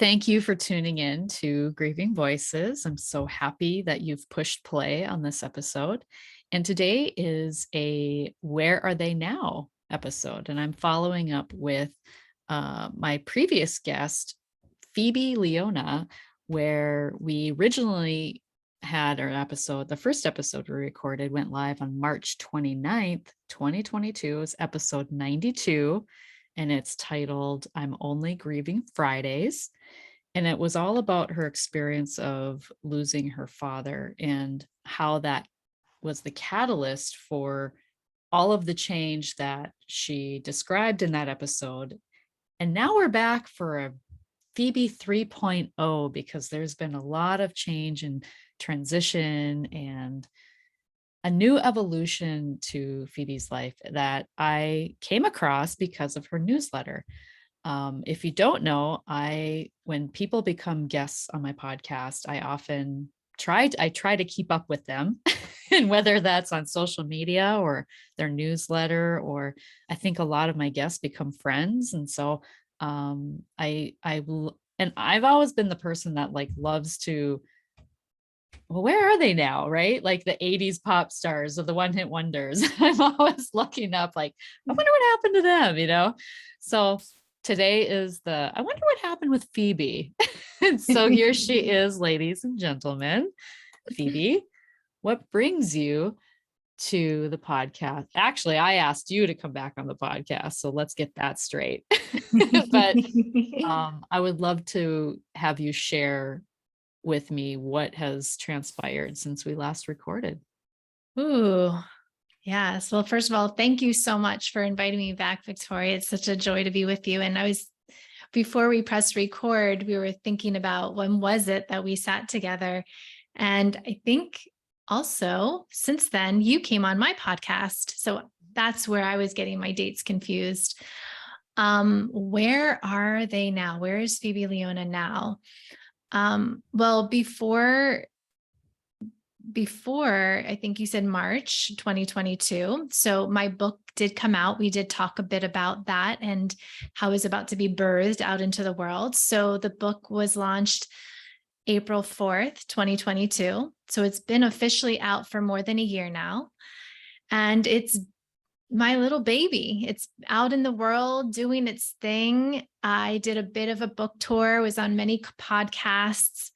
Thank you for tuning in to Grieving Voices. I'm so happy that you've pushed play on this episode. And today is a Where Are They Now episode. And I'm following up with my previous guest, Phoebe Leona, where we originally had our episode. The first episode we recorded went live on March 29th, 2022. It's episode 92. And it's titled I'm Only Grieving Fridays. And it was all about her experience of losing her father and how that was the catalyst for all of the change that she described in that episode. And now we're back for a Phoebe 3.0 because there's been a lot of change and transition and a new evolution to Phoebe's life that I came across because of her newsletter. If you don't know, when people become guests on my podcast, I try to keep up with them, and whether that's on social media or their newsletter, or I think a lot of my guests become friends. And so and I've always been the person that loves to, well, where are they now? Right? Like the 80s pop stars or the one hit wonders. I'm always looking up, I wonder what happened to them. So today is I wonder what happened with Phoebe. And so here she is, ladies and gentlemen. Phoebe, what brings you to the podcast? Actually, I asked you to come back on the podcast, so let's get that straight. But I would love to have you share with me what has transpired since we last recorded. Ooh, yes. Well, first of all, thank you so much for inviting me back, Victoria. It's such a joy to be with you. And before we pressed record, we were thinking about when was it that we sat together. And I think also since then you came on my podcast. So that's where I was getting my dates confused. Where are they now? Where is Phoebe Leona now? Well, before I think you said March 2022. So my book did come out. We did talk a bit about that and how it was about to be birthed out into the world. So the book was launched April 4th, 2022. So it's been officially out for more than a year now. And it's my little baby. It's out in the world doing its thing. I did a bit of a book tour, was on many podcasts.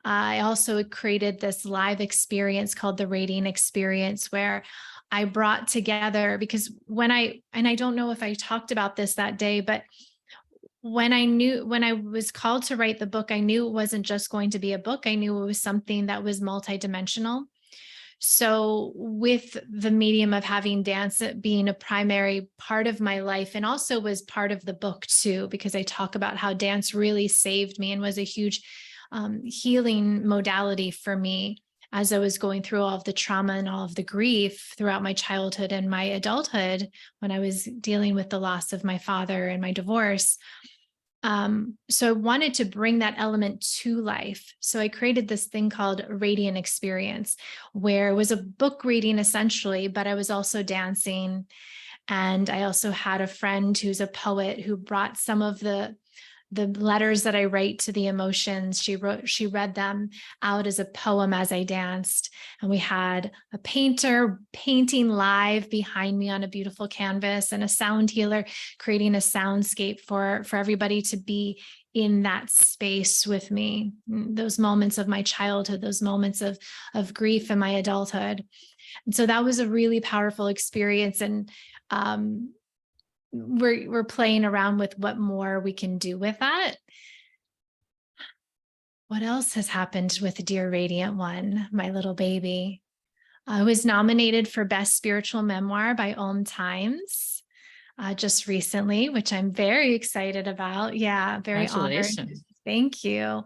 I also created this live experience called the Radiant Experience, where I brought together, because I don't know if I talked about this that day, but when I was called to write the book, I knew it wasn't just going to be a book. I knew it was something that was multidimensional. So with the medium of having dance being a primary part of my life, and also was part of the book too, because I talk about how dance really saved me and was a huge healing modality for me as I was going through all of the trauma and all of the grief throughout my childhood and my adulthood when I was dealing with the loss of my father and my divorce. So I wanted to bring that element to life. So I created this thing called Radiant Experience, where it was a book reading essentially, but I was also dancing. And I also had a friend who's a poet who brought some of the letters that I write to the emotions. She read them out as a poem as I danced. And we had a painter painting live behind me on a beautiful canvas, and a sound healer creating a soundscape for everybody to be in that space with me. Those moments of my childhood, those moments of grief in my adulthood. And so that was a really powerful experience. And we're playing around with what more we can do with that. What else has happened with Dear Radiant One, my little baby? I was nominated for Best Spiritual Memoir by Om Times just recently, which I'm very excited about. Yeah, very honored. Thank you.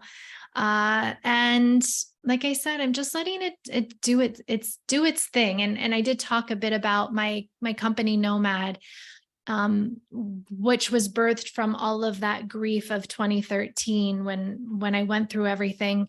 And like I said, I'm just letting it do its thing. And I did talk a bit about my company Nomad, which was birthed from all of that grief of 2013 when I went through everything.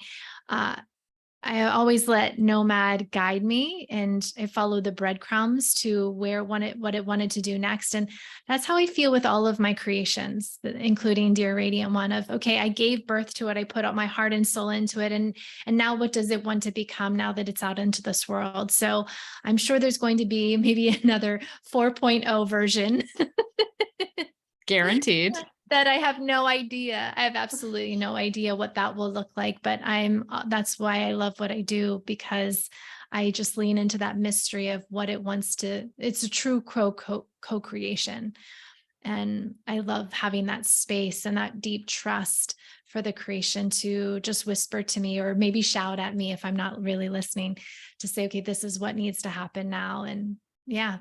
I always let Nomad guide me, and I follow the breadcrumbs to what it wanted to do next. And that's how I feel with all of my creations, including Dear Radiant One, of, okay, I gave birth to it. I put out my heart and soul into it. And now what does it want to become now that it's out into this world? So I'm sure there's going to be maybe another 4.0 version Guaranteed. that I have no idea. I have absolutely no idea what that will look like, but that's why I love what I do, because I just lean into that mystery of what it wants to, it's a true co-creation. And I love having that space and that deep trust for the creation to just whisper to me, or maybe shout at me if I'm not really listening, to say, okay, this is what needs to happen now. And yeah.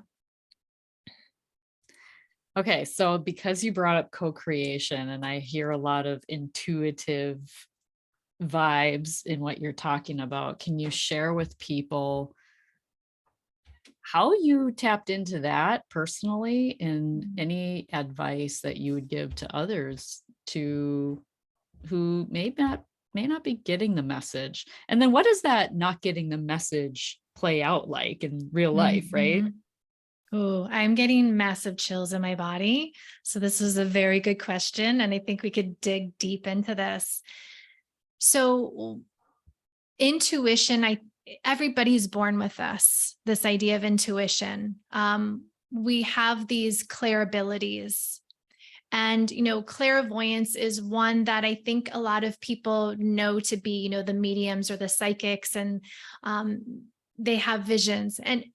Okay, so because you brought up co-creation, and I hear a lot of intuitive vibes in what you're talking about, can you share with people how you tapped into that personally, and any advice that you would give to others to who may not be getting the message? And then what does that not getting the message play out like in real life, right? Mhm. Oh, I'm getting massive chills in my body. So this was a very good question, and I think we could dig deep into this. So intuition, everybody's born with this idea of intuition. We have these clair abilities. And, clairvoyance is one that I think a lot of people know to be, the mediums or the psychics, and they have visions. And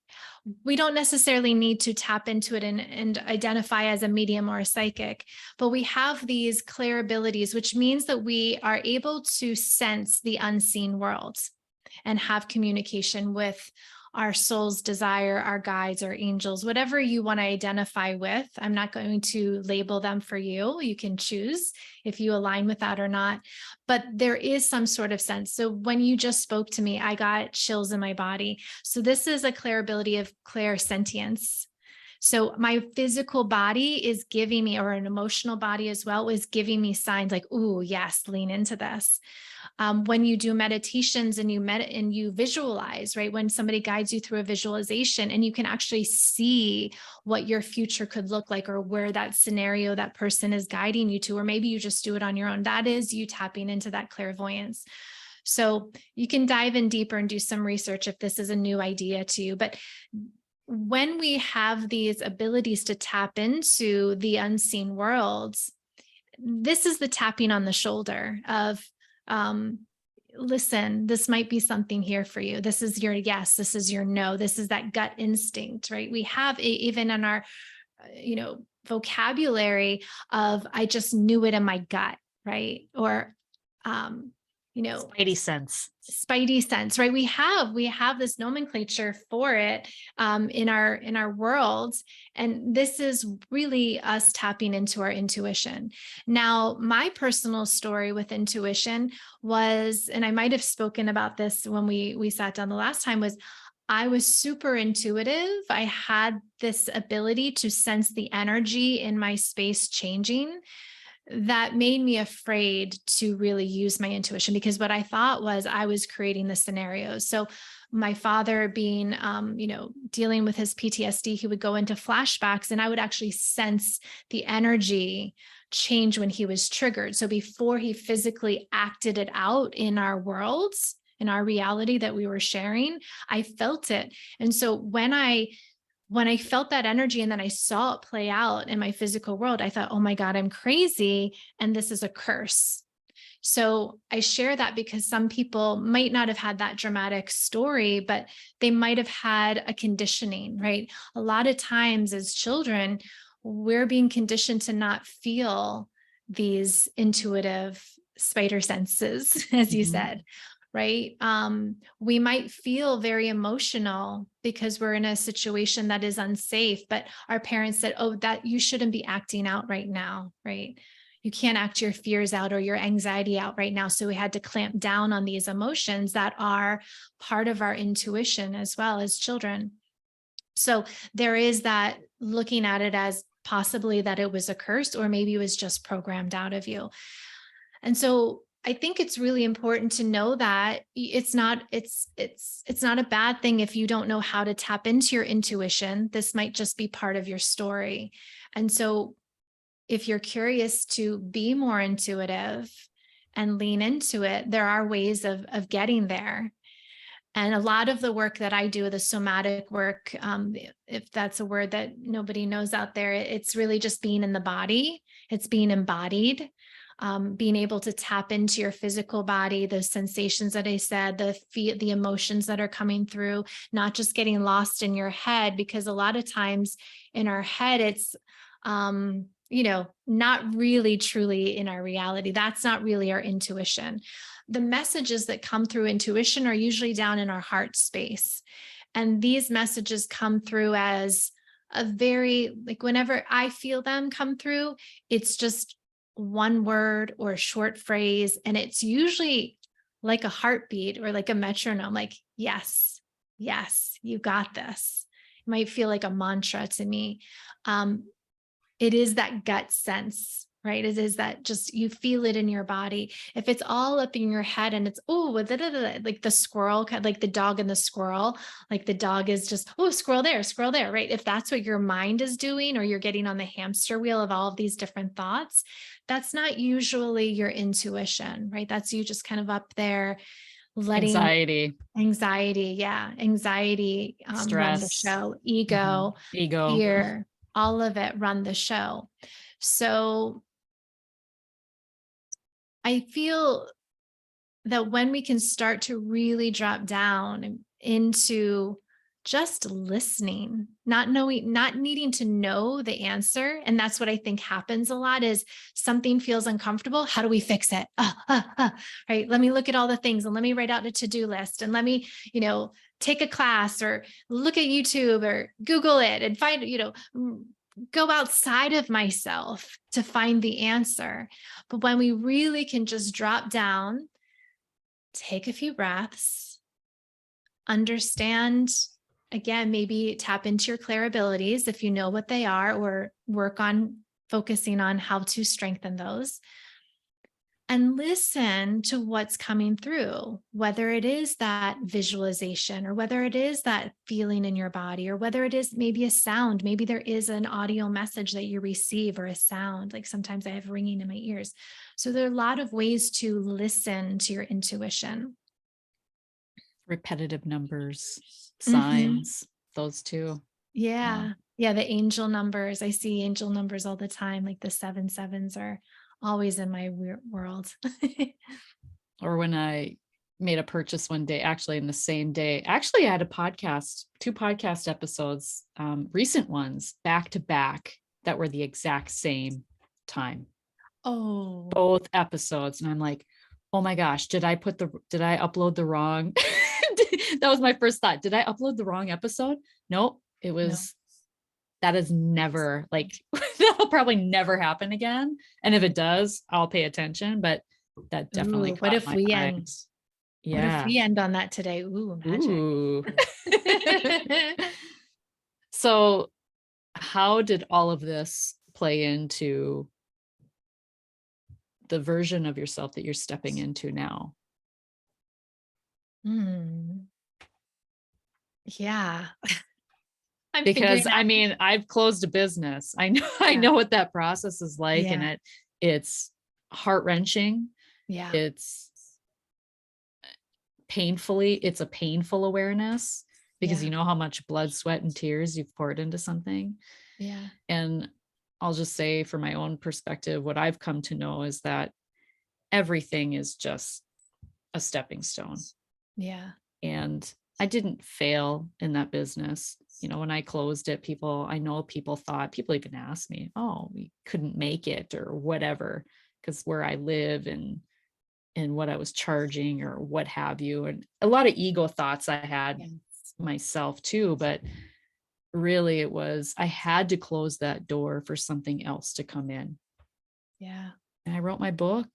we don't necessarily need to tap into it and identify as a medium or a psychic, but we have these clair abilities, which means that we are able to sense the unseen world and have communication with our soul's desire, our guides, our angels, whatever you want to identify with. I'm not going to label them for you. You can choose if you align with that or not. But there is some sort of sense. So when you just spoke to me, I got chills in my body. So this is a clairability of clairsentience. So my physical body is giving me, or an emotional body as well, is giving me signs like, "Ooh, yes, lean into this." When you do meditations and you visualize, right? When somebody guides you through a visualization and you can actually see what your future could look like, or where that scenario, that person is guiding you to, or maybe you just do it on your own. That is you tapping into that clairvoyance. So you can dive in deeper and do some research if this is a new idea to you. But when we have these abilities to tap into the unseen worlds, this is the tapping on the shoulder of, listen, this might be something here for you. This is your yes, this is your no, this is that gut instinct, right? We have even in our, vocabulary of, I just knew it in my gut, right? Or, um, Spidey sense. spidey sense, right? We have this nomenclature for it, in our worlds, and this is really us tapping into our intuition. Now, my personal story with intuition was, and I might have spoken about this when we sat down the last time, was I was super intuitive. I had this ability to sense the energy in my space changing, that made me afraid to really use my intuition, because what I thought was I was creating the scenarios. So my father being, dealing with his PTSD, he would go into flashbacks, and I would actually sense the energy change when he was triggered. So before he physically acted it out in our worlds, in our reality that we were sharing, I felt it. And so when I felt that energy and then I saw it play out in my physical world, I thought, oh my God, I'm crazy. And this is a curse. So I share that because some people might not have had that dramatic story, but they might have had a conditioning, right? A lot of times as children, we're being conditioned to not feel these intuitive spider senses, as you Mhm. said, right? We might feel very emotional because we're in a situation that is unsafe, but our parents said, oh, that you shouldn't be acting out right now, right? You can't act your fears out or your anxiety out right now. So we had to clamp down on these emotions that are part of our intuition as well as children. So there is that, looking at it as possibly that it was a curse, or maybe it was just programmed out of you. And so I think it's really important to know that it's not a bad thing if you don't know how to tap into your intuition. This might just be part of your story. And so if you're curious to be more intuitive and lean into it, there are ways of getting there. And a lot of the work that I do, the somatic work, if that's a word that nobody knows out there, it's really just being in the body. It's being embodied, being able to tap into your physical body, those sensations that I said, the emotions that are coming through, not just getting lost in your head, because a lot of times in our head, it's not really truly in our reality. That's not really our intuition. The messages that come through intuition are usually down in our heart space. And these messages come through as a very, like, whenever I feel them come through, it's just one word or a short phrase. And it's usually like a heartbeat or like a metronome, like, yes, yes, you got this. It might feel like a mantra to me. Um, it is that gut sense, right? It is that just you feel it in your body. If it's all up in your head and it's, oh, like the squirrel, like the dog and the squirrel, like the dog is just, oh, squirrel there, right? If that's what your mind is doing, or you're getting on the hamster wheel of all of these different thoughts, that's not usually your intuition, right? That's you just kind of up there letting Anxiety, anxiety run the stress, show, ego, ego. fear, all of it run the show. So I feel that when we can start to really drop down into just listening, not knowing, not needing to know the answer. And that's what I think happens a lot is something feels uncomfortable. How do we fix it? Right. Let me look at all the things and let me write out a to-do list and let me, take a class or look at YouTube or Google it and find, go outside of myself to find the answer. But when we really can just drop down, take a few breaths, understand, again, maybe tap into your clear abilities if you know what they are, or work on focusing on how to strengthen those, and listen to what's coming through, whether it is that visualization or whether it is that feeling in your body, or whether it is maybe a sound. Maybe there is an audio message that you receive or a sound. Like sometimes I have ringing in my ears. So there are a lot of ways to listen to your intuition. Repetitive numbers, Mhm. signs, those two. Yeah. Yeah. Yeah. The angel numbers. I see angel numbers all the time. Like the 7 sevens are always in my world. Or when I made a purchase one day, actually in the same day, actually I had a podcast, 2 podcast episodes, recent ones back to back that were the exact same time, Oh, both episodes. And I'm like, oh my gosh, did I upload the wrong? That was my first thought. Did I upload the wrong episode? Nope. no. That is never, like, that'll probably never happen again. And if it does, I'll pay attention, but that definitely Ooh, what caught if my we eye. end? What if Yeah. we end on that today? Ooh, magic. Ooh. So, how did all of this play into the version of yourself that you're stepping into now? Hmm. Yeah. I'm figuring Because I out. mean, I've closed a business. I know I Yeah. know what that process is like, and Yeah. it's heart-wrenching. Yeah. It's it's a painful awareness, because you Yeah. know how much blood, sweat, and tears you've poured into something. Yeah. And I'll just say, from my own perspective, what I've come to know is that everything is just a stepping stone. Yeah. And I didn't fail in that business. When I closed it, I know people even asked me, oh, we couldn't make it or whatever, because where I live and what I was charging or what have you. And a lot of ego thoughts I had Yeah. myself too, but really I had to close that door for something else to come in. Yeah. And I wrote my book,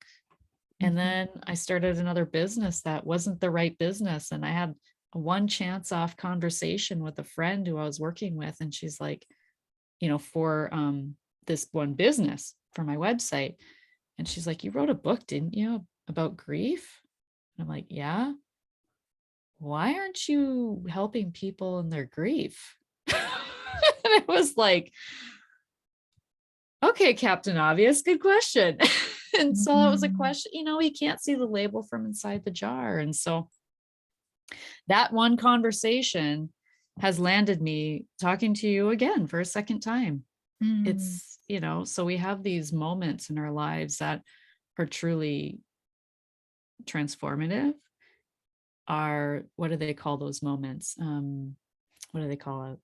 and Mhm. then I started another business that wasn't the right business. And I had a one chance off conversation with a friend who I was working with. And she's like, for this one business for my website. And she's like, you wrote a book, didn't you? about grief? And I'm like, yeah. Why aren't you helping people in their grief? And it was like, okay, Captain Obvious, good question. And so that was a Mhm. question, you can't see the label from inside the jar. And so that one conversation has landed me talking to you again for a second time. Mm. So we have these moments in our lives that are truly transformative. Are What do they call those moments? What do they call it?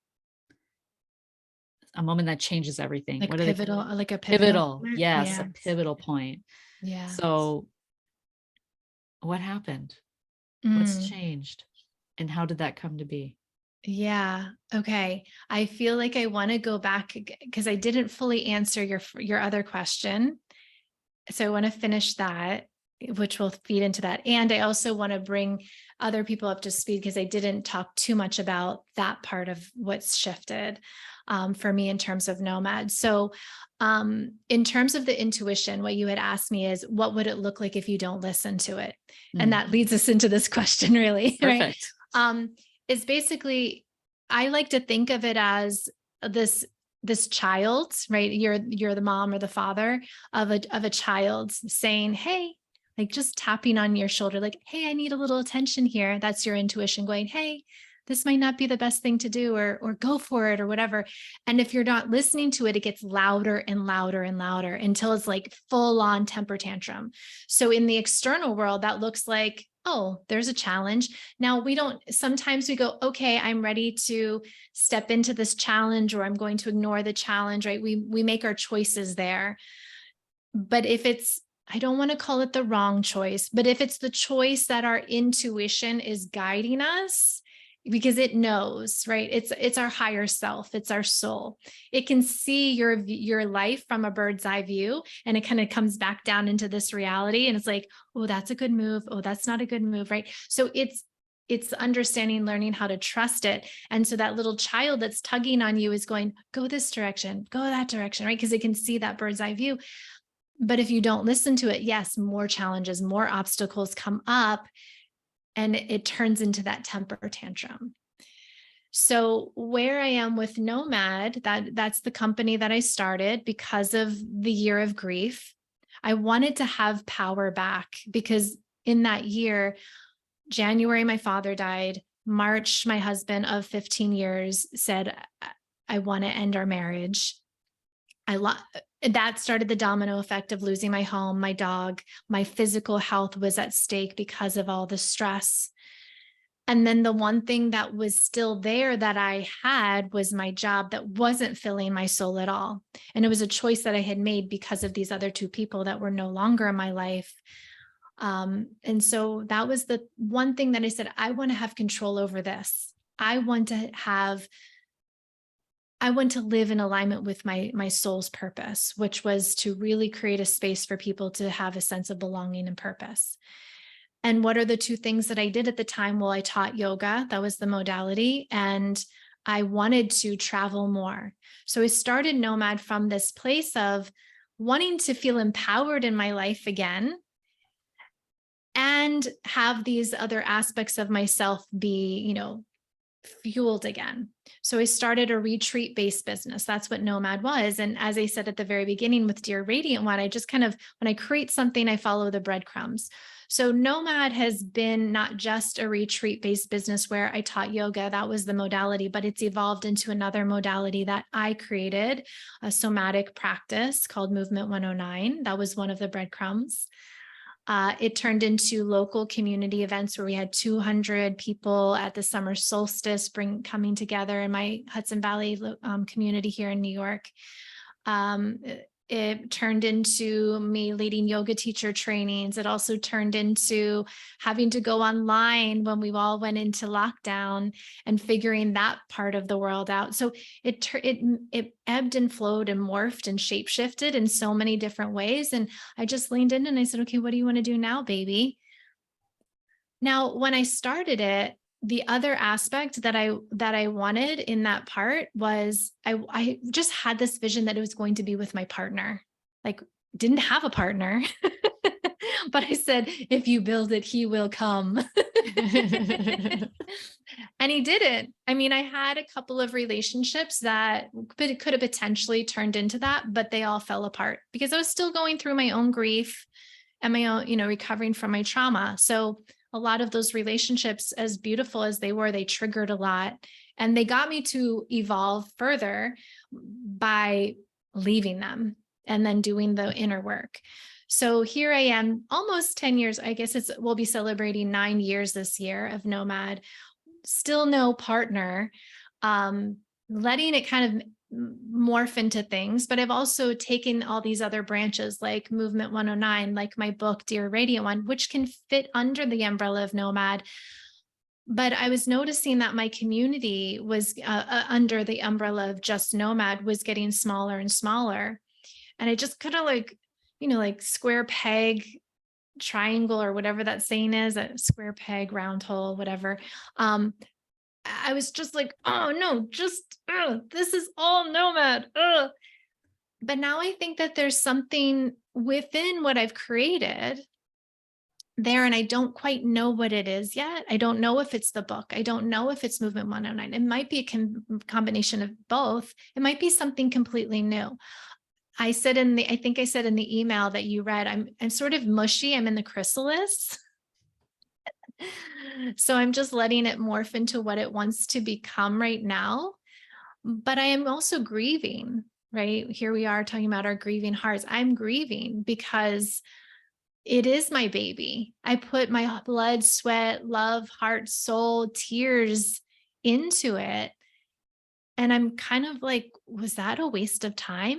A moment that changes everything. What do they call it? Like a pivotal Pivotal. moment? Yes, a Yes. pivotal point. Yeah. So what happened? What's Mm. changed? And how did that come to be? Yeah. Okay. I feel like I want to go back because I didn't fully answer your other question. So I want to finish that, which will feed into that. And I also want to bring other people up to speed because I didn't talk too much about that part of what's shifted for me in terms of nomad. So, in terms of the intuition, what you had asked me is, what would it look like if you don't listen to it? And Mm, that leads us into this question, really, right? perfect. Um, is basically, I like to think of it as this child, right? You're the mom or the father of a child saying, "Hey," like just tapping on your shoulder, like, "Hey, I need a little attention here." That's your intuition going, "Hey, this might not be the best thing to do, or go for it, or whatever." And if you're not listening to it, it gets louder and louder and louder until it's like full on temper tantrum. So in the external world, that looks like, oh, there's a challenge. Now sometimes we go, okay, I'm ready to step into this challenge, or I'm going to ignore the challenge, right? We make our choices there. But if it's, I don't want to call it the wrong choice, but if it's the choice that our intuition is guiding us, because it knows, right? It's our higher self, it's our soul. It can see your life from a bird's eye view, and it kind of comes back down into this reality, and it's like, oh, that's a good move. Oh, that's not a good move, right? So it's understanding, learning how to trust it. And so that little child that's tugging on you is going, go this direction, go that direction, right? Because it can see that bird's eye view. But if you don't listen to it, yes, more challenges, more obstacles come up, and it turns into that temper tantrum. So where I am with Nomad, that's the company that I started because of the year of grief. I wanted to have power back because in that year, January, my father died. March, my husband of 15 years said, I want to end our marriage. That started the domino effect of losing my home, my dog, my physical health was at stake because of all the stress. And then the one thing that was still there that I had was my job that wasn't filling my soul at all. And it was a choice that I had made because of these other two people that were no longer in my life. And so that was the one thing that I said, I want to have control over this. I want to live in alignment with my soul's purpose, which was to really create a space for people to have a sense of belonging and purpose. And what are the two things that I did at the time? Well, I taught yoga, that was the modality, and I wanted to travel more. So I started Nomad from this place of wanting to feel empowered in my life again and have these other aspects of myself be, fueled again. So I started a retreat based business. That's what Nomad was. And as I said at the very beginning with Dear Radiant One, I just kind of, when I create something, I follow the breadcrumbs. So Nomad has been not just a retreat based business where I taught yoga, that was the modality, but it's evolved into another modality that I created, a somatic practice called Movement 109. That was one of the breadcrumbs. It turned into local community events where we had 200 people at the summer solstice coming together in my Hudson Valley community here in New York. It turned into me leading yoga teacher trainings. It also turned into having to go online when we all went into lockdown and figuring that part of the world out. So it ebbed and flowed and morphed and shapeshifted in so many different ways. And I just leaned in and I said, okay, what do you want to do now, baby? Now, when I started it, the other aspect that I wanted in that part was I just had this vision that it was going to be with my partner. Like, didn't have a partner, But I said, if you build it, he will come. And he didn't. I mean, I had a couple of relationships that could have potentially turned into that, but they all fell apart because I was still going through my own grief and my own, recovering from my trauma. So a lot of those relationships, as beautiful as they were, they triggered a lot, and they got me to evolve further by leaving them and then doing the inner work. So here I am, almost 10 years. I guess we'll be celebrating 9 years this year of Nomad, still no partner, letting it kind of morph into things. But I've also taken all these other branches like Movement 109, like my book, Dear Radiant One, which can fit under the umbrella of Nomad. But I was noticing that my community was under the umbrella of just Nomad was getting smaller and smaller. And I just kind of like square peg, triangle, or whatever that saying is, a square peg, round hole, whatever. I was just like, oh no, this is all Nomad. But now I think that there's something within what I've created there, and I don't quite know what it is yet. I don't know if it's the book. I don't know if it's Movement 109. It might be a combination of both. It might be something completely new. I think I said in the email that you read, I'm sort of mushy. I'm in the chrysalis. So I'm just letting it morph into what it wants to become right now. But I am also grieving, right? Here we are talking about our grieving hearts. I'm grieving because it is my baby. I put my blood, sweat, love, heart, soul, tears into it. And I'm kind of like, was that a waste of time?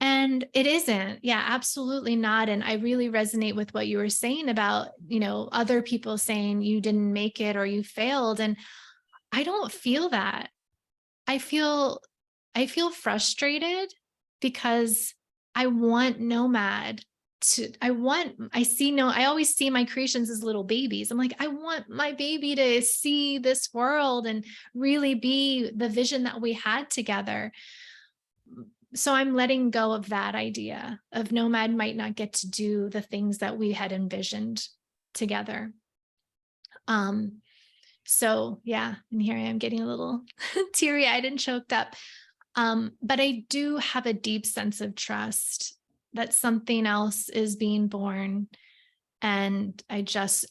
And it isn't. Yeah, absolutely not. And I really resonate with what you were saying about, other people saying you didn't make it or you failed. And I don't feel that. I feel frustrated because I want Nomad I always see my creations as little babies. I'm like, I want my baby to see this world and really be the vision that we had together. So I'm letting go of that idea of Nomad might not get to do the things that we had envisioned together. So yeah, and here I am getting a little teary-eyed and choked up. But I do have a deep sense of trust that something else is being born. And I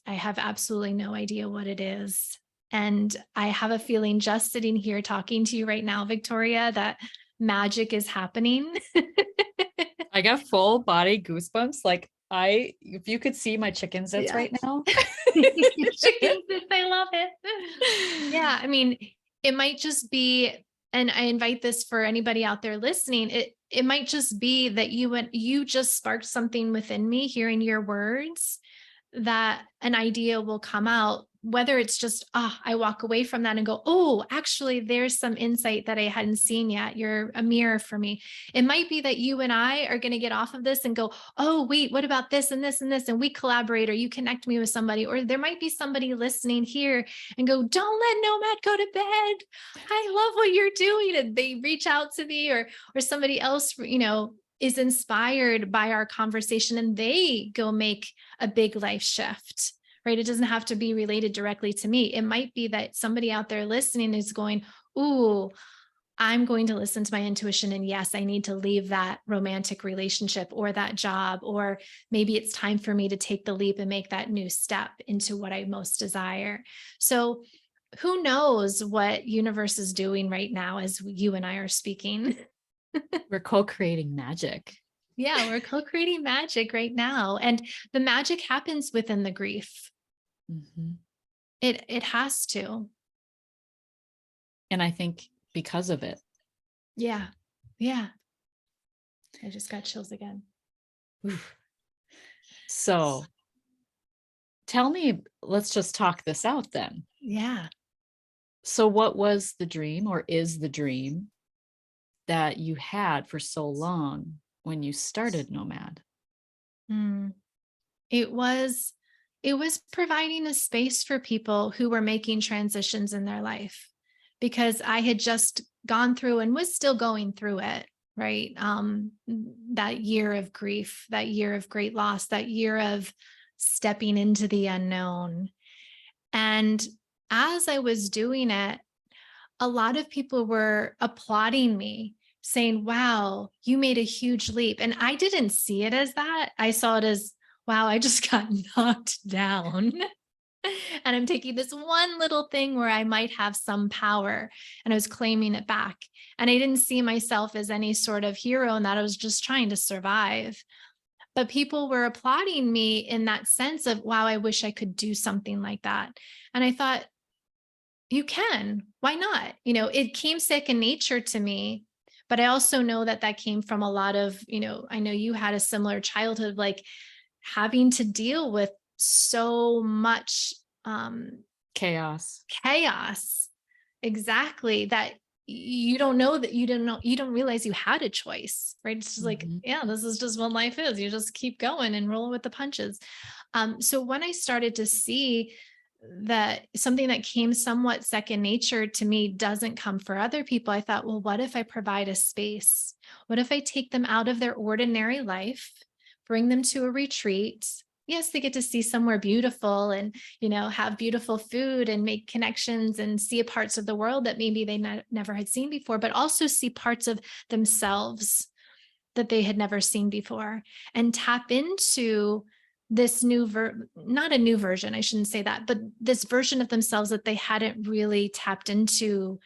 have absolutely no idea what it is. And I have a feeling just sitting here talking to you right now, Victoria, that magic is happening. I got full body goosebumps. Like if you could see my chicken zits right now. Chicken zits, I love it. Yeah, I mean, it might just be, and I invite this for anybody out there listening, it might just be that you just sparked something within me hearing your words, that an idea will come out, whether it's just, I walk away from that and go, oh, actually, there's some insight that I hadn't seen yet. You're a mirror for me. It might be that you and I are going to get off of this and go, oh, wait, what about this and this and this? And we collaborate, or you connect me with somebody, or there might be somebody listening here and go, don't let Nomad go to bed. I love what you're doing. And they reach out to me, or somebody else, is inspired by our conversation and they go make a big life shift, right? It doesn't have to be related directly to me. It might be that somebody out there listening is going, ooh, I'm going to listen to my intuition. And yes, I need to leave that romantic relationship or that job, or maybe it's time for me to take the leap and make that new step into what I most desire. So who knows what universe is doing right now as you and I are speaking. We're co-creating magic. Yeah, we're co-creating magic right now. And the magic happens within the grief. Mm-hmm. It has to. And I think because of it. Yeah. Yeah. I just got chills again. Oof. So tell me, let's just talk this out then. Yeah. So what was the dream, or is the dream, that you had for so long when you started Nomad? It was providing a space for people who were making transitions in their life, because I had just gone through and was still going through it. right? That year of grief, that year of great loss, that year of stepping into the unknown. And as I was doing it, a lot of people were applauding me, saying, wow, you made a huge leap. And I didn't see it as that. I saw it as, wow, I just got knocked down. And I'm taking this one little thing where I might have some power, and I was claiming it back. And I didn't see myself as any sort of hero, and that I was just trying to survive. But people were applauding me in that sense of, wow, I wish I could do something like that. And I thought, you can. Why not? It came second nature to me. But I also know that that came from a lot of, I know you had a similar childhood, like having to deal with so much Chaos. chaos. Exactly. That you don't know that you don't realize you had a choice, right? It's just like, Mhm. yeah, this is just what life is. You just keep going and roll with the punches. So when I started to see that something that came somewhat second nature to me doesn't come for other people, I thought, well, what if I provide a space? What if I take them out of their ordinary life, bring them to a retreat? Yes, they get to see somewhere beautiful and, have beautiful food and make connections and see parts of the world that maybe they never had seen before, but also see parts of themselves that they had never seen before, and tap into this not a new version, I shouldn't say that, but this version of themselves that they hadn't really tapped into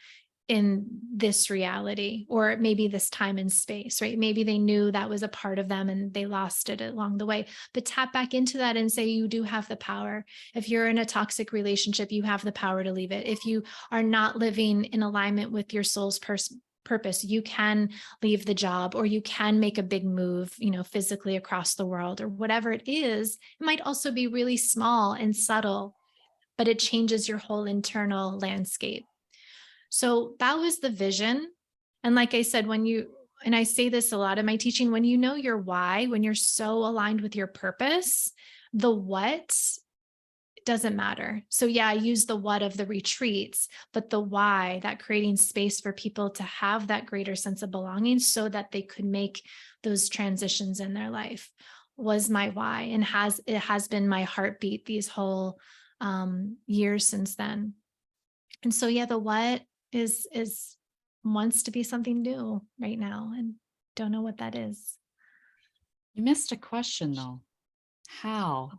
in this reality, or maybe this time and space, right? Maybe they knew that was a part of them and they lost it along the way. But tap back into that and say, you do have the power. If you're in a toxic relationship, you have the power to leave it. If you are not living in alignment with your soul's purpose, you can leave the job, or you can make a big move, physically across the world, or whatever it is. It might also be really small and subtle, but it changes your whole internal landscape. So that was the vision. And like I said, and I say this a lot in my teaching, when you know your why, when you're so aligned with your purpose, the what doesn't matter. So yeah, I use the what of the retreats, but the why, that creating space for people to have that greater sense of belonging so that they could make those transitions in their life, was my why, and it has been my heartbeat these whole years since then. And so yeah, the what is wants to be something new right now, and don't know what that is. You missed a question though. How?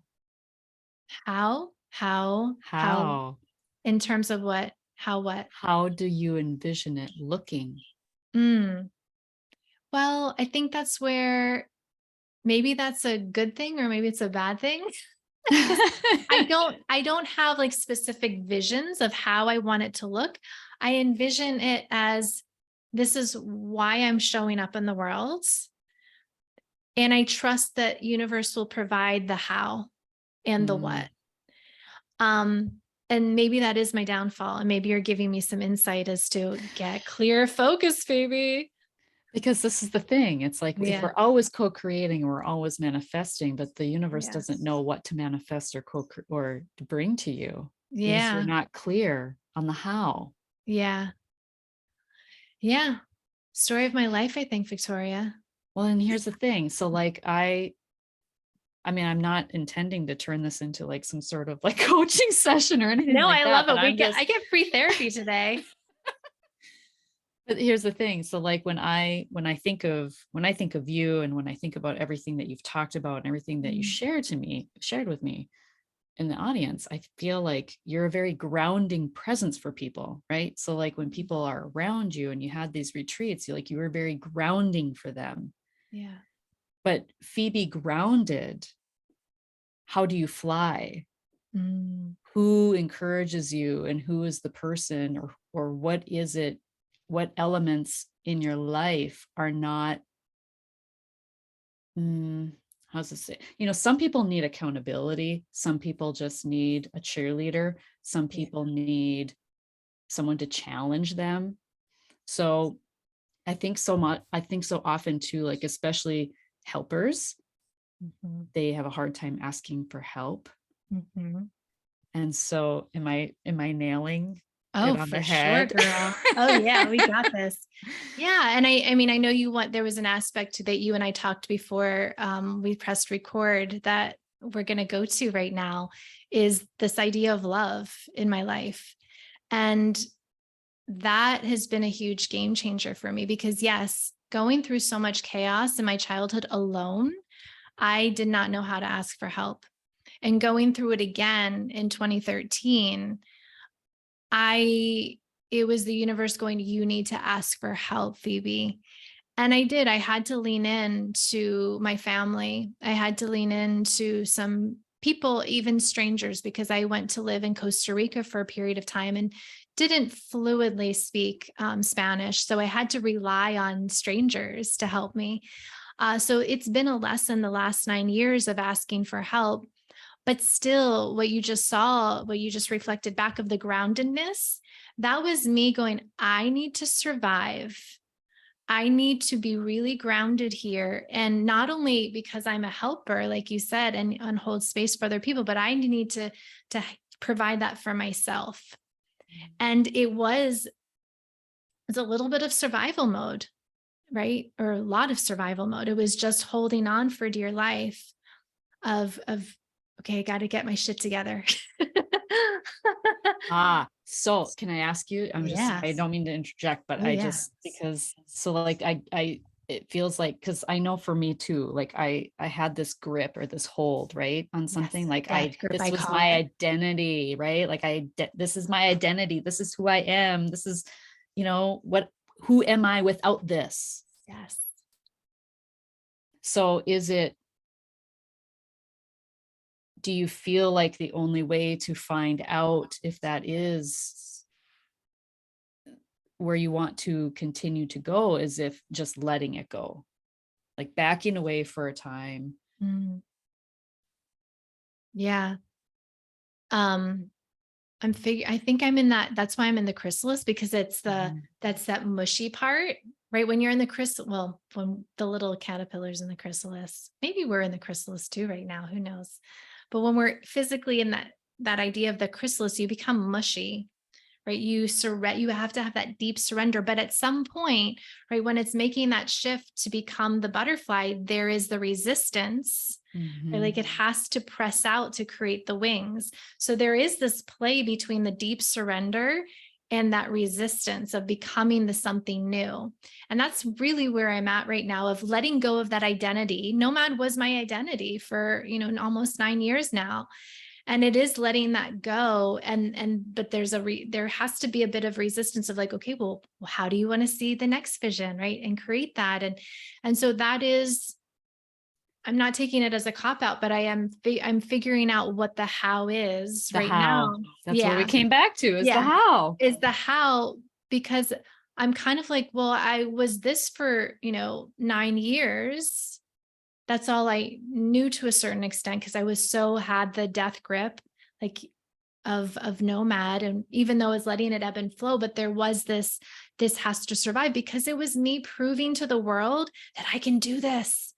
How How? in terms of what? How what? How do you envision it looking? Mm. Well, I think that's where maybe that's a good thing, or maybe it's a bad thing. Because I don't have like specific visions of how I want it to look. I envision it as, this is why I'm showing up in the world. And I trust that universe will provide the how and the Mm. what. And maybe that is my downfall. And maybe you're giving me some insight as to get clear focus, baby. Because this is the thing. It's like if Yeah. we're always co-creating, we're always manifesting, but the universe doesn't Yes. know what to manifest or or to bring to you because you're Yeah. not clear on the how. Yeah. Yeah. Story of my life, I think, Victoria. Well, and here's the thing. So like I mean, I'm not intending to turn this into like some sort of like coaching session or anything No, like I that, love but it. I get free therapy today. but here's the thing. So like when I think of you and when I think about everything that you've talked about and everything that you Mm, shared with me in the audience, I feel like you're a very grounding presence for people, right? So like when people are around you and you had these retreats, you were very grounding for them. yeah. But Phoebe grounded, how do you fly? Mm, Who encourages you and who is the person, or what is it, what elements in your life are not how's this say, some people need accountability, some people just need a cheerleader, some yeah. people need someone to challenge them. So I think so often too, like especially helpers, Mhm, they have a hard time asking for help. mhm. And so am I nailing Oh, it on for the sure, head. girl. Oh yeah, we got this. Yeah. And I mean, I know there was an aspect that you and I talked before we pressed record that we're going to go to right now is this idea of love in my life. And that has been a huge game changer for me because yes, going through so much chaos in my childhood alone, I did not know how to ask for help. And going through it again in 2013, I it was the universe going, you need to ask for help, Phoebe. And I did. I had to lean in to my family. I had to lean into some people, even strangers, because I went to live in Costa Rica for a period of time and didn't fluidly speak Spanish. So I had to rely on strangers to help me. So it's been a lesson the last 9 years of asking for help. But still, what you just saw, what you just reflected back of the groundedness, that was me going, I need to survive. I need to be really grounded here. And not only because I'm a helper, like you said, and hold space for other people, but I need to provide that for myself. And it's a little bit of survival mode, right? Or a lot of survival mode. It was just holding on for dear life of okay, I got to get my shit together. So can I ask you? I Yes. don't mean to interject, but Oh I yeah. just, because, so like, it feels like, cause I know for me too, like I had this grip or this hold, right, on something, Yes. like Death grip, this I was call my it. identity, right? Like this is my identity. This is who I am. This is, who am I without this? Yes. So do you feel like the only way to find out if that is where you want to continue to go is if just letting it go, like backing away for a time? Mm, yeah. Um, I think I'm in that's why I'm in the chrysalis because Mhm. that's that mushy part, right? When you're in the well, when the little caterpillars in the chrysalis, maybe we're in the chrysalis too right now, who knows? But when we're physically in that idea of the chrysalis, you become mushy, right? You have to have that deep surrender. But at some point, right, when it's making that shift to become the butterfly, there is the resistance, right? Like it Mhm. has to press out to create the wings. So there is this play between the deep surrender and that resistance of becoming the something new. And that's really where I'm at right now of letting go of that identity. Nomad was my identity for, almost 9 years now, and it is letting that go. But there has to be a bit of resistance of like, okay, well, how do you want to see the next vision, right, and create that. And so that is, I'm not taking it as a cop out, but I'm figuring out what the how is The right how. now. That's what we Yeah. came back to, is the Yeah, how. is the how. Because I'm kind of like, well, I was this for 9 years. That's all I knew to a certain extent because I was had the death grip, like of nomad. And even though I was letting it ebb and flow, but there was this has to survive because it was me proving to the world that I can do this.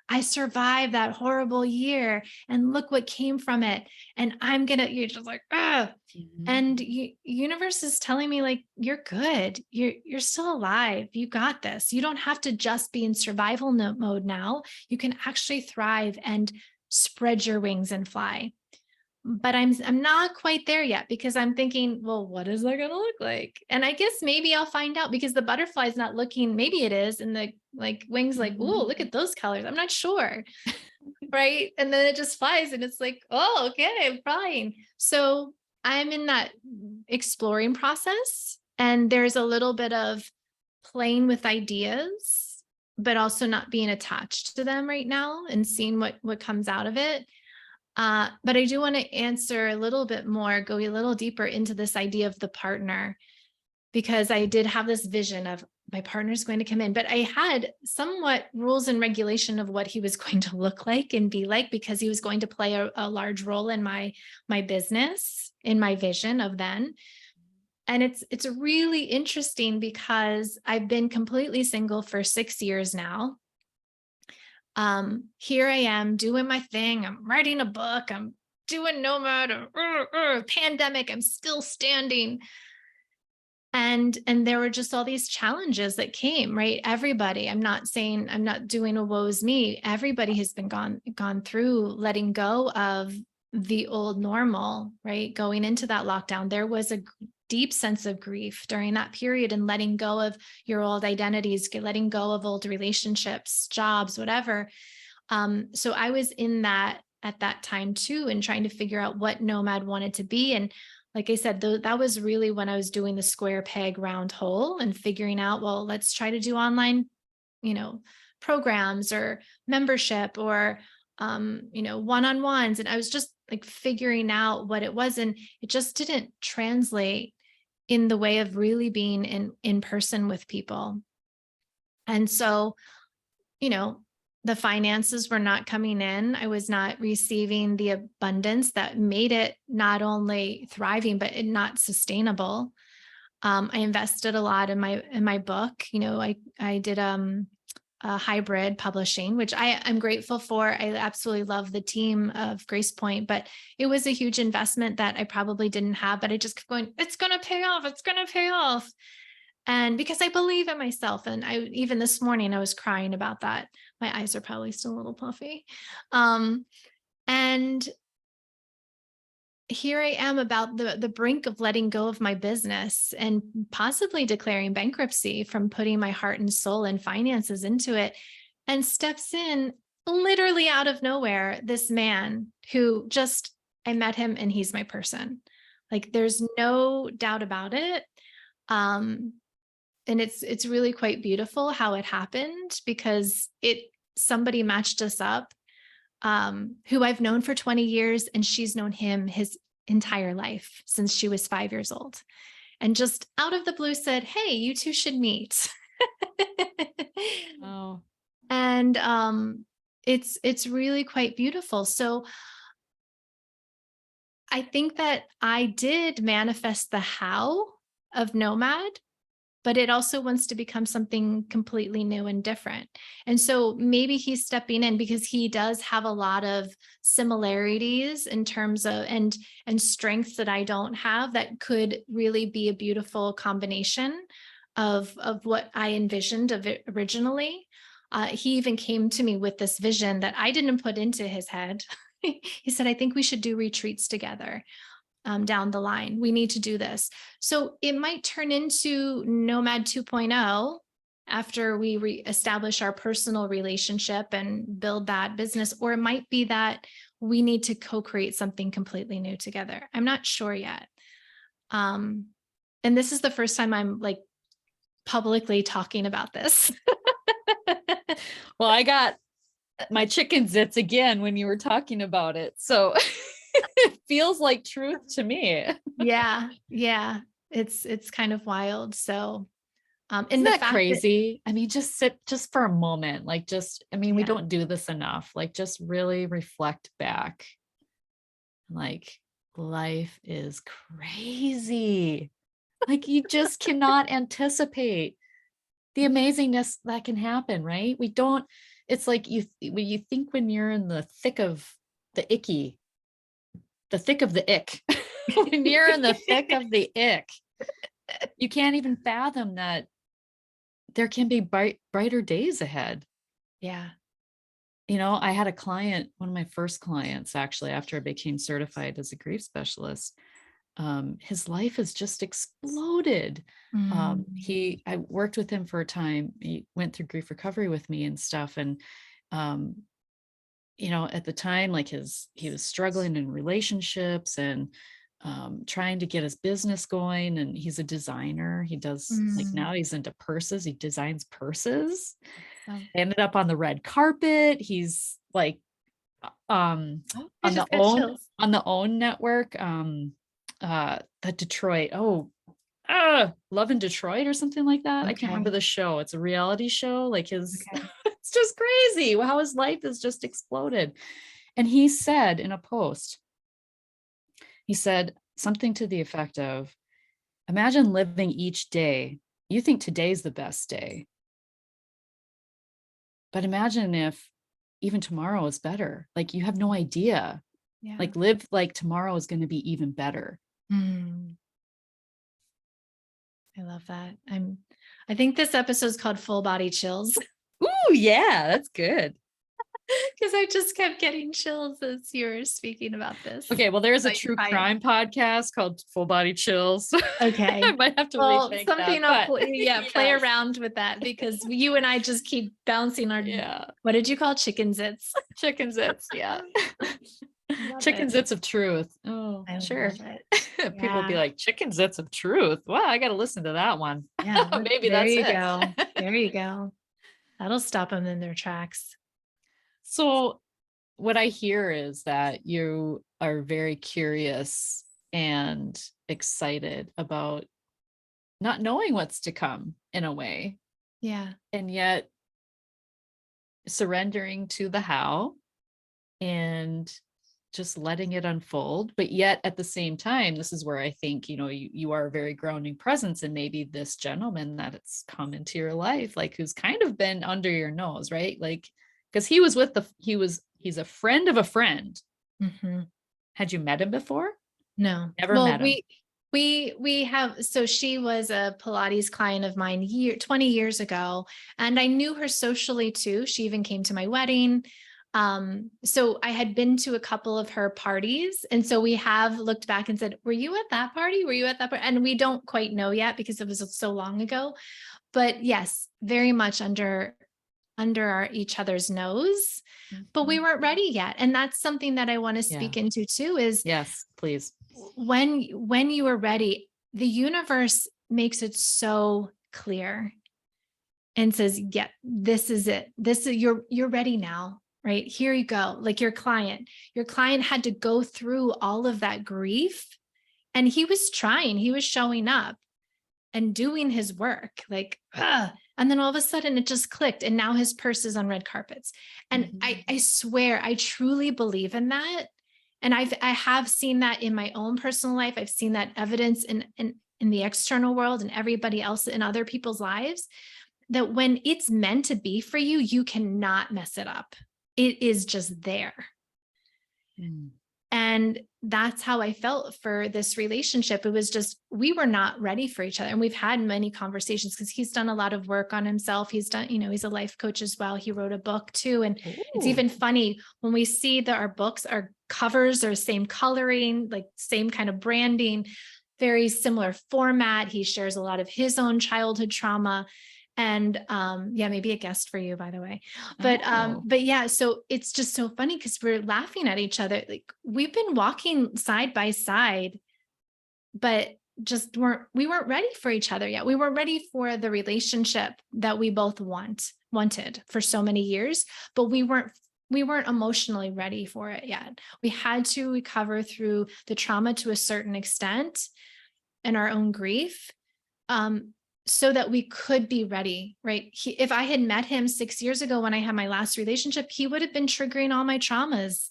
I survived that horrible year and look what came from it. And you're just like, ah. Mhm. And universe is telling me like, you're good. You're still alive. You got this. You don't have to just be in survival mode now. You can actually thrive and spread your wings and fly. But I'm not quite there yet because I'm thinking, well, what is that going to look like? And I guess maybe I'll find out because the butterfly's not looking, maybe it is, and the like wings like, oh, Mhm. look at those colors. I'm not sure. Right. And then it just flies and it's like, oh, okay, I'm flying. So I'm in that exploring process. And there's a little bit of playing with ideas, but also not being attached to them right now and seeing what comes out of it. But I do want to answer a little bit more, go a little deeper into this idea of the partner, because I did have this vision of my partner's going to come in, but I had somewhat rules and regulation of what he was going to look like and be like, because he was going to play a large role in my business, in my vision of then. And it's really interesting because I've been completely single for 6 years now. Here I am doing my thing. I'm writing a book. I'm doing nomad, pandemic. I'm still standing. And there were just all these challenges that came, right? Everybody, I'm not saying, I'm not doing a woe is me. Everybody has been gone through letting go of the old normal, right? Going into that lockdown, there was a deep sense of grief during that period, and letting go of your old identities, letting go of old relationships, jobs, whatever. So I was in that at that time too, and trying to figure out what nomad wanted to be. And like I said, that was really when I was doing the square peg round hole and figuring out, well, let's try to do online, you know, programs or membership or, one-on-ones. And I was just like figuring out what it was. And it just didn't translate in the way of really being in person with people. And so, you know, the finances were not coming in. I was not receiving the abundance that made it not only thriving, but not sustainable. I invested a lot in my book. I did a hybrid publishing, which I'm grateful for. I absolutely love the team of Grace Point, but it was a huge investment that I probably didn't have. But I just kept going, it's going to pay off. It's going to pay off. And because I believe in myself, and even this morning I was crying about that. My eyes are probably still a little puffy. And here I am about the brink of letting go of my business and possibly declaring bankruptcy from putting my heart and soul and finances into it. And steps in literally out of nowhere, this man who just, I met him and he's my person. Like there's no doubt about it. And it's really quite beautiful how it happened, because somebody matched us up, who I've known for 20 years, and she's known him his entire life since she was 5 years old, and just out of the blue said, hey, you two should meet. Oh, And it's really quite beautiful. So I think that I did manifest the how of nomad, but it also wants to become something completely new and different. And so maybe he's stepping in because he does have a lot of similarities in terms of and strengths that I don't have, that could really be a beautiful combination of what I envisioned of it originally. He even came to me with this vision that I didn't put into his head. He said, I think we should do retreats together. Down the line. We need to do this. So it might turn into Nomad 2.0 after we establish our personal relationship and build that business, or it might be that we need to co-create something completely new together. I'm not sure yet. And this is the first time I'm like publicly talking about this. well, I got my chicken zits again when you were talking about it. So it feels like truth to me. Yeah. Yeah. It's kind of wild. So, Isn't and the that fact that, crazy? I mean, just sit just for a moment. Like we yeah, don't do this enough. Like just really reflect back. Like life is crazy. Like you just cannot anticipate the amazingness that can happen, right? We don't, it's like when you think when you're in the thick of the icky, the thick of the ick, when you're in the thick of the ick, you can't even fathom that there can be brighter days ahead. yeah. I had a client, one of my first clients, actually, after I became certified as a grief specialist. His life has just exploded. Mm, I worked with him for a time. He went through grief recovery with me and stuff. And, um, at the time, like he was struggling in relationships and trying to get his business going. And he's a designer. He does, like, mm. now he's into purses. He designs purses. So, Ended up on the red carpet. He's like, oh, I just got chills. on the OWN network, the Detroit, Love in Detroit or something like that. I can't remember Okay. the show. It's a reality show. Like Okay. it's just crazy how his life has just exploded. And he said in a post, he said something to the effect of, imagine living each day. You think today's the best day, but imagine if even tomorrow is better. Like you have no idea. Yeah. Like live like tomorrow is going to be even better. Mm. I love that. I think this episode is called Full Body Chills Ooh, yeah, that's good. because I just kept getting chills as you were speaking about this. Okay, well, there's a Like true fire. crime podcast called Full Body Chills. I Okay. might have to Well, rethink that, something I'll but play, yeah, play yes, around with that because you and I just keep bouncing our, yeah, what did you call chicken zits? chicken zits, yeah. Love Chicken it. zits of truth. Oh, I sure. love it. People be Yeah. like, chicken zits of truth. Wow, I got to listen to that one. Yeah. Maybe There that's you it. go. There you go. That'll stop them in their tracks. So, what I hear is that you are very curious and excited about not knowing what's to come in a way, Yeah. and yet surrendering to the how and just letting it unfold. But yet at the same time, this is where I think, you are a very grounding presence. And maybe this gentleman that it's come into your life, like who's kind of been under your nose, right? Like, because he's a friend of a friend. Mhm. Had you met him before? No. Never Well, met him. we have, so she was a Pilates client of mine 20 years ago, and I knew her socially too. She even came to my wedding. So I had been to a couple of her parties, and so we have looked back and said, "Were you at that party? Were you at that party?" And we don't quite know yet because it was so long ago. But yes, very much under each other's nose, but we Mhm. weren't ready yet. And that's something that I want to Yeah. speak into too, is Yes, please. when you are ready, the universe makes it so clear and says, yeah, this is it. This is, you're ready now, right? Here you go. Like your client had to go through all of that grief, and he was trying, he was showing up and doing his work, like, and then all of a sudden it just clicked. And now his purse is on red carpets. And Mhm. I swear, I truly believe in that. And I have seen that in my own personal life. I've seen that evidence in the external world and everybody else in other people's lives, that when it's meant to be for you, you cannot mess it up. It is just there. Mm. And that's how I felt for this relationship. It was just, we were not ready for each other. And we've had many conversations because he's done a lot of work on himself. He's done, he's a life coach as well. He wrote a book too. And it's Ooh. even funny when we see that our books, our covers are same coloring, like same kind of branding, very similar format. He shares a lot of his own childhood trauma. And yeah, maybe a guest for you, by the way. Oh. But yeah, so it's just so funny because we're laughing at each other. Like we've been walking side by side, but just we weren't ready for each other yet. We weren't ready for the relationship that we both wanted for so many years, but we weren't emotionally ready for it yet. We had to recover through the trauma to a certain extent and our own grief. So that we could be ready, right? If I had met him 6 years ago when I had my last relationship, he would have been triggering all my traumas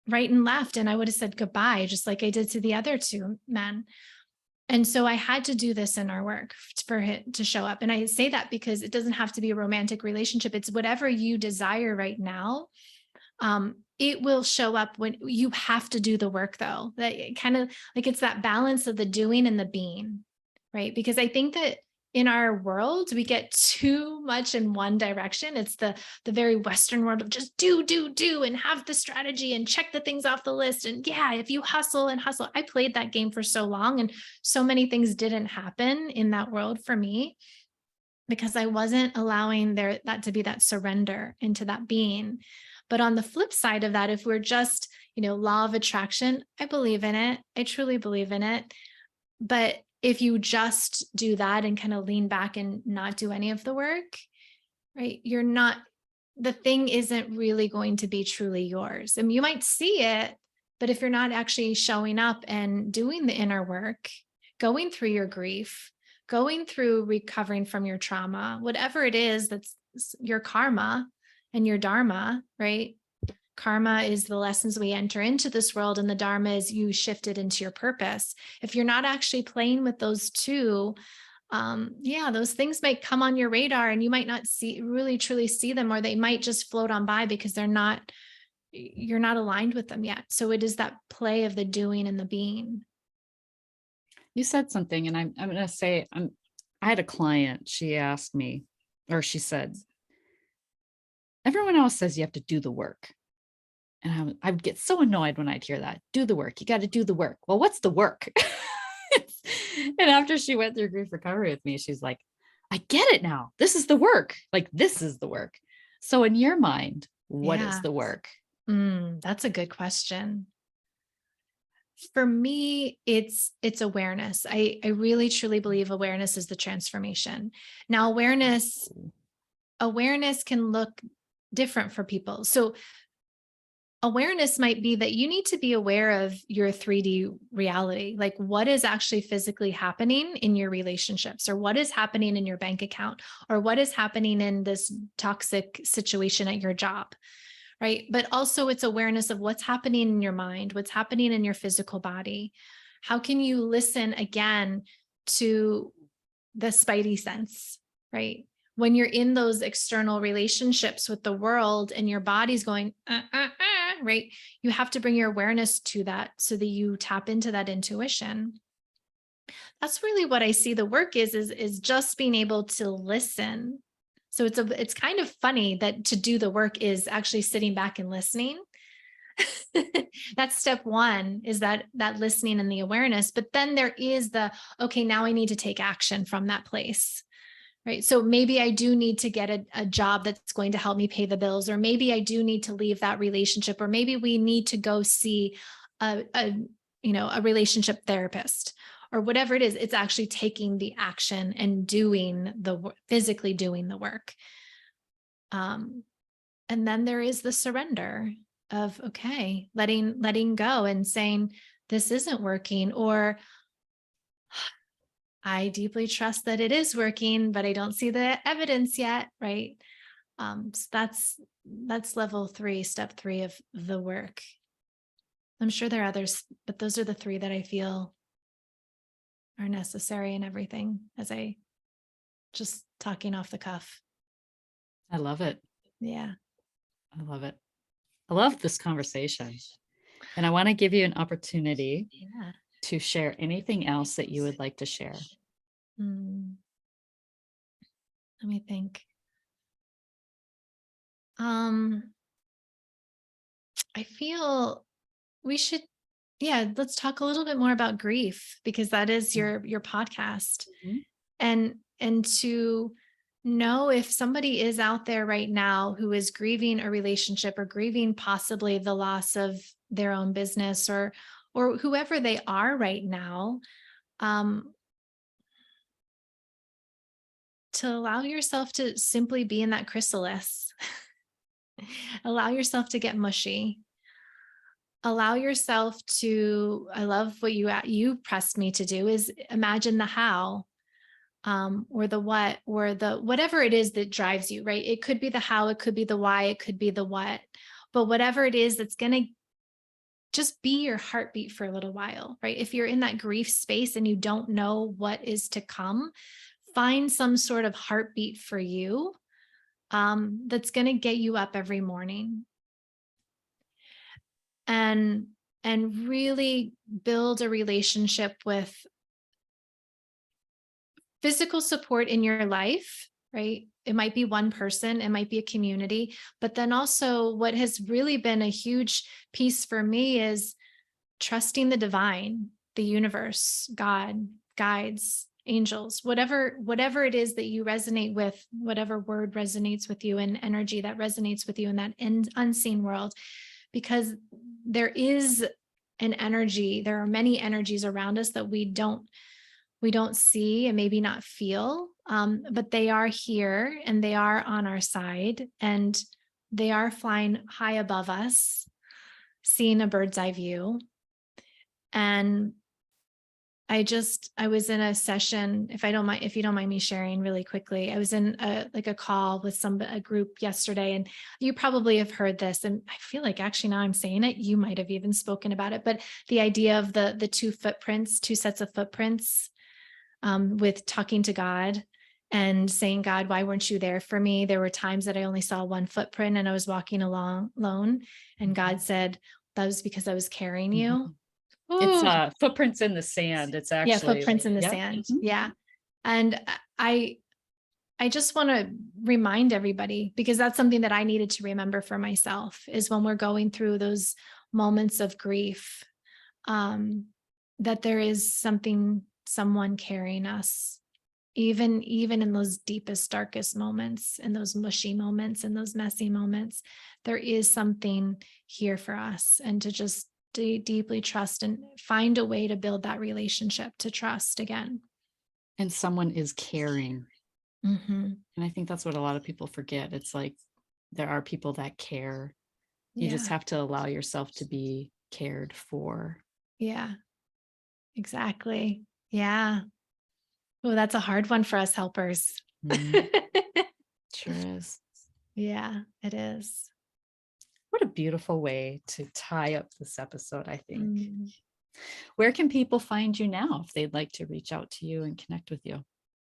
right and left. And I would have said goodbye, just like I did to the other two men. And so I had to do this in our work for it to show up. And I say that because it doesn't have to be a romantic relationship. It's whatever you desire right now. It will show up when you have to do the work, though. That kind of like, it's that balance of the doing and the being, right? Because I think that in our world, we get too much in one direction. It's the very Western world of just do, and have the strategy and check the things off the list. And yeah, if you hustle and hustle, I played that game for so long, and so many things didn't happen in that world for me because I wasn't allowing that to be that surrender into that being. But on the flip side of that, if we're just, law of attraction, I believe in it. I truly believe in it. But if you just do that and kind of lean back and not do any of the work, right, the thing isn't really going to be truly yours. And you might see it, but if you're not actually showing up and doing the inner work, going through your grief, going through recovering from your trauma, whatever it is, that's your karma and your dharma, right? Karma is the lessons we enter into this world, and the dharma is you shifted into your purpose. If you're not actually playing with those two, yeah, those things might come on your radar and you might not really truly see them, or they might just float on by because you're not aligned with them yet. So it is that play of the doing and the being. You said something, and I'm gonna say I had a client, she asked me, or she said, "Everyone else says you have to do the work." And I would get so annoyed when I'd hear that. "Do the work. You gotta do the work." Well, what's the work? And after she went through grief recovery with me, she's like, "I get it now. This is the work. Like, this is the work." So in your mind, what is Yeah. the work? That's a good question. For me, it's awareness. I really truly believe awareness is the transformation. Now, awareness can look different for people. So awareness might be that you need to be aware of your 3D reality, like what is actually physically happening in your relationships, or what is happening in your bank account, or what is happening in this toxic situation at your job, right? But also it's awareness of what's happening in your mind, what's happening in your physical body. How can you listen again to the spidey sense, right? When you're in those external relationships with the world and your body's going, right? You have to bring your awareness to that so that you tap into that intuition. That's really what I see the work is just being able to listen. So it's kind of funny that to do the work is actually sitting back and listening. That's step one, is that listening and the awareness. But then there is the, okay, now I need to take action from that place. Right. So maybe I do need to get a job that's going to help me pay the bills, or maybe I do need to leave that relationship, or maybe we need to go see a relationship therapist, or whatever it is. It's actually taking the action and doing physically doing the work. And then there is the surrender of, okay, letting go and saying, this isn't working, or I deeply trust that it is working, but I don't see the evidence yet, right? So that's level 3, step 3 of the work. I'm sure there are others, but those are the 3 that I feel are necessary in everything, as I just talking off the cuff. I love it. Yeah. I love it. I love this conversation. And I want to give you an opportunity Yeah. to share anything else that you would like to share. Hmm. Let me think. Um, I feel we should, yeah, let's talk a little bit more about grief, because that is your podcast. Mhm. And to know if somebody is out there right now who is grieving a relationship, or grieving possibly the loss of their own business, or whoever they are right now, um, to allow yourself to simply be in that chrysalis. Allow yourself to get mushy. Allow yourself to, I love what you pressed me to do, is imagine the how, or the what, or the whatever it is that drives you, right? It could be the how, it could be the why, it could be the what, but whatever it is that's going to just be your heartbeat for a little while, right? If you're in that grief space and you don't know what is to come, find some sort of heartbeat for you, that's going to get you up every morning, and really build a relationship with physical support in your life, right? It might be one person, it might be a community, but then also what has really been a huge piece for me is trusting the divine, the universe, God, guides, angels, whatever it is that you resonate with, whatever word resonates with you, and energy that resonates with you in that unseen world, because there is an energy, there are many energies around us that we don't see and maybe not feel, but they are here and they are on our side, and they are flying high above us, seeing a bird's eye view. And I was in a session, if you don't mind me sharing really quickly, I was in a call with a group yesterday, and you probably have heard this. And I feel like actually now I'm saying it, you might have even spoken about it, but the idea of the two sets of footprints, with talking to God and saying, God, why weren't you there for me? There were times that I only saw one footprint and I was walking along alone. And God said, that was because I was carrying you. Mhm. It's Oh, footprints in the sand. It's yeah, actually footprints like, in the yep. sand. Mhm. Yeah. And I just want to remind everybody, because that's something that I needed to remember for myself, is when we're going through those moments of grief, um, that there is someone carrying us, even in those deepest, darkest moments, in those mushy moments, in those messy moments, there is something here for us, and to just deeply trust and find a way to build that relationship to trust again. And someone is caring. Hmm. And I think that's what a lot of people forget. It's like there are people that care. You just Yeah. have to allow yourself to be cared for. Yeah. Exactly. Yeah. Oh, that's a hard one for us helpers. Mm, sure is. Yeah, it is. What a beautiful way to tie up this episode, I think. Mm. Where can people find you now if they'd like to reach out to you and connect with you?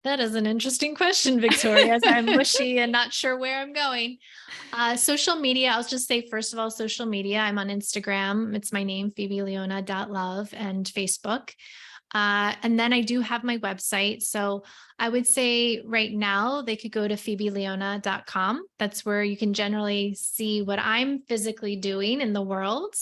That is an interesting question, Victoria, as I'm mushy and not sure where I'm going. Social media, I'll just say, first of all, social media. I'm on Instagram. It's my name, PhoebeLeona.love, and Facebook. And then I do have my website. So I would say right now they could go to PhoebeLeona.com. That's where you can generally see what I'm physically doing in the world.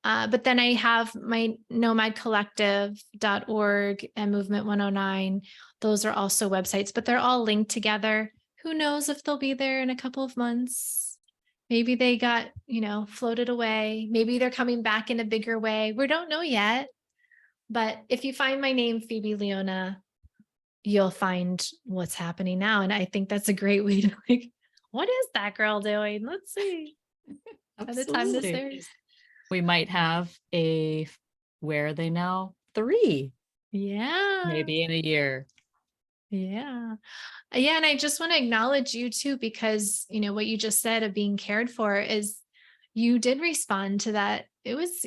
But then I have my nomadcollective.org and Movement 109. Those are also websites, but they're all linked together. Who knows if they'll be there in a couple of months? Maybe they got, floated away. Maybe they're coming back in a bigger way. We don't know yet. But if you find my name, Phoebe Leona, you'll find what's happening now. And I think that's a great way to what is that girl doing? Let's see. By the time this Absolutely. airs. We might have a Where Are They Now 3, Yeah. maybe in a year. Yeah. Yeah. And I just want to acknowledge you too, because, what you just said of being cared for is you did respond to that. It was,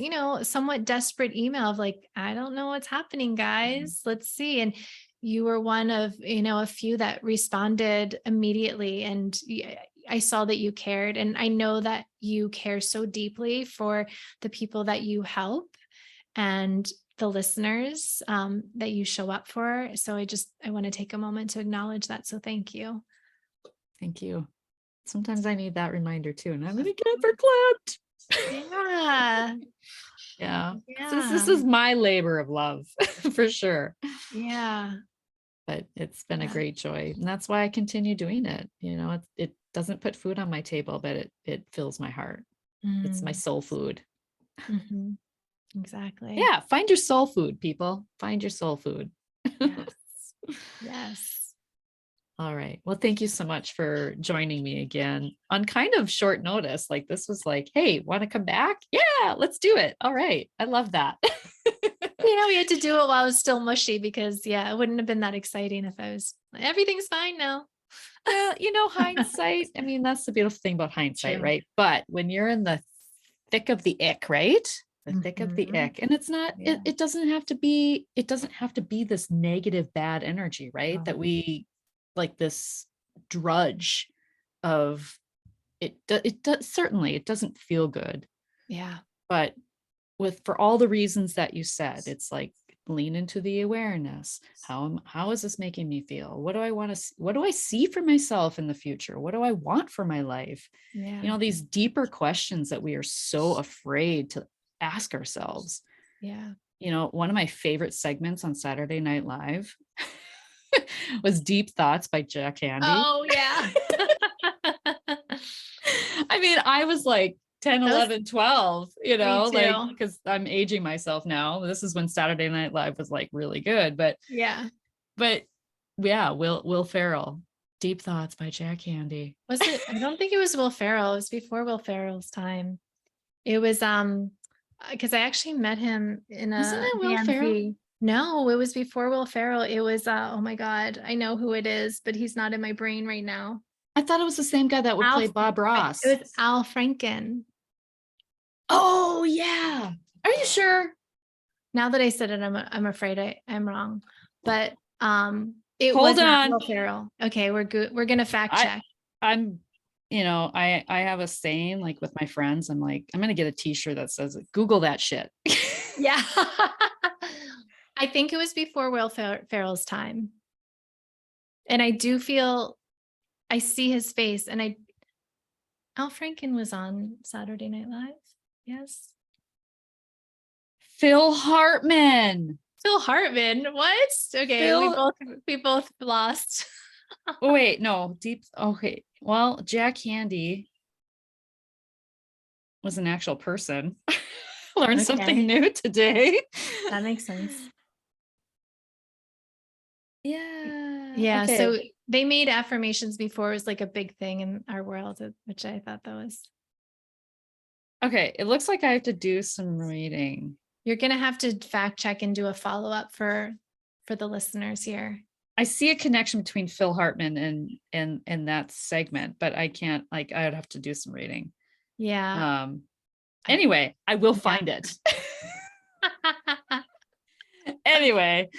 somewhat desperate email of like, I don't know what's happening, guys. Let's see. And you were one of, a few that responded immediately. And I saw that you cared. And I know that you care so deeply for the people that you help and the listeners, that you show up for. So I want to take a moment to acknowledge that. So thank you. Thank you. Sometimes I need that reminder too, and I'm going to get verklempt. Yeah. Yeah. This Yeah. is my labor of love for sure. Yeah. But it's been a Yeah. great joy. And that's why I continue doing it. It doesn't put food on my table, but it fills my heart. It's my Mm. soul food. Mhm. Exactly. Yeah. Find your soul food, people. Find your soul food. Yes. Yes. All right. Well, thank you so much for joining me again on kind of short notice. Like this was like, hey, want to come back? Yeah, let's do it. All right. I love that. We had to do it while it was still mushy because, yeah, it wouldn't have been that exciting if I was everything's fine now. Well, hindsight, I mean, that's the beautiful thing about hindsight, True. right? But when you're in the thick of the ick, right? The thick of the Mhm. ick. And it's not, Yeah. it doesn't have to be this negative bad energy, right? Oh, That we like this drudge of it does certainly it doesn't feel good. yeah. But for all the reasons that you said, it's like lean into the awareness. How is this making me feel? What do I want to what do I see for myself in the future? What do I want for my life? Yeah. These deeper questions that we are so afraid to ask ourselves. Yeah. One of my favorite segments on Saturday Night Live was Deep Thoughts by Jack Handy. Oh, yeah. I mean, I was like 10, That was 11, 12, me like, too. because I'm aging myself now. This is when Saturday Night Live was like really good. Yeah. But yeah, Will Ferrell, Deep Thoughts by Jack Handy. Was it? I don't think it was Will Ferrell. It was before Will Ferrell's time. It was because I actually met him in Wasn't a it Will Ferrell? DMV. No, it was before Will Ferrell. It was oh my God, I know who it is, but he's not in my brain right now. I thought it was the same guy that would Al play Bob Ross. It was Al Franken. Oh, yeah. Are you sure? Now that I said it, I'm afraid I'm wrong. But it Hold was not on. Will Ferrell. Okay, we're good. We're gonna fact I check. I'm I have a saying like with my friends. I'm like, I'm gonna get a t-shirt that says Google that shit. Yeah. I think it was before Ferrell's time. And I do feel I see his face and Al Franken was on Saturday Night Live. Yes. Phil Hartman. Phil Hartman. What? Okay, we Phil. both lost. Oh, wait, no. Deep. Okay. Well, Jack Handy was an actual person. Learned something Okay, new today. that makes sense. Yeah. Yeah, Okay. so they made affirmations before it was like a big thing in our world, which I thought that was Okay. It looks like I have to do some reading. you're gonna have to fact check and do a follow-up for the listeners here. I see a connection between Phil Hartman and that segment, but I can't, like, I would have to do some reading. Yeah. Um I anyway, I will yeah. find it. Anyway,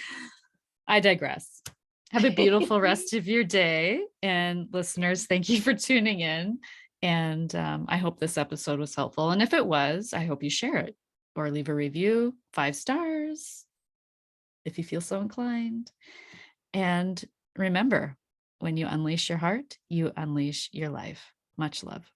I digress. Have a beautiful rest of your day. And listeners, thank you for tuning in. And I hope this episode was helpful. And if it was, I hope you share it or leave a review, 5 stars, if you feel so inclined. And remember, when you unleash your heart, you unleash your life. Much love.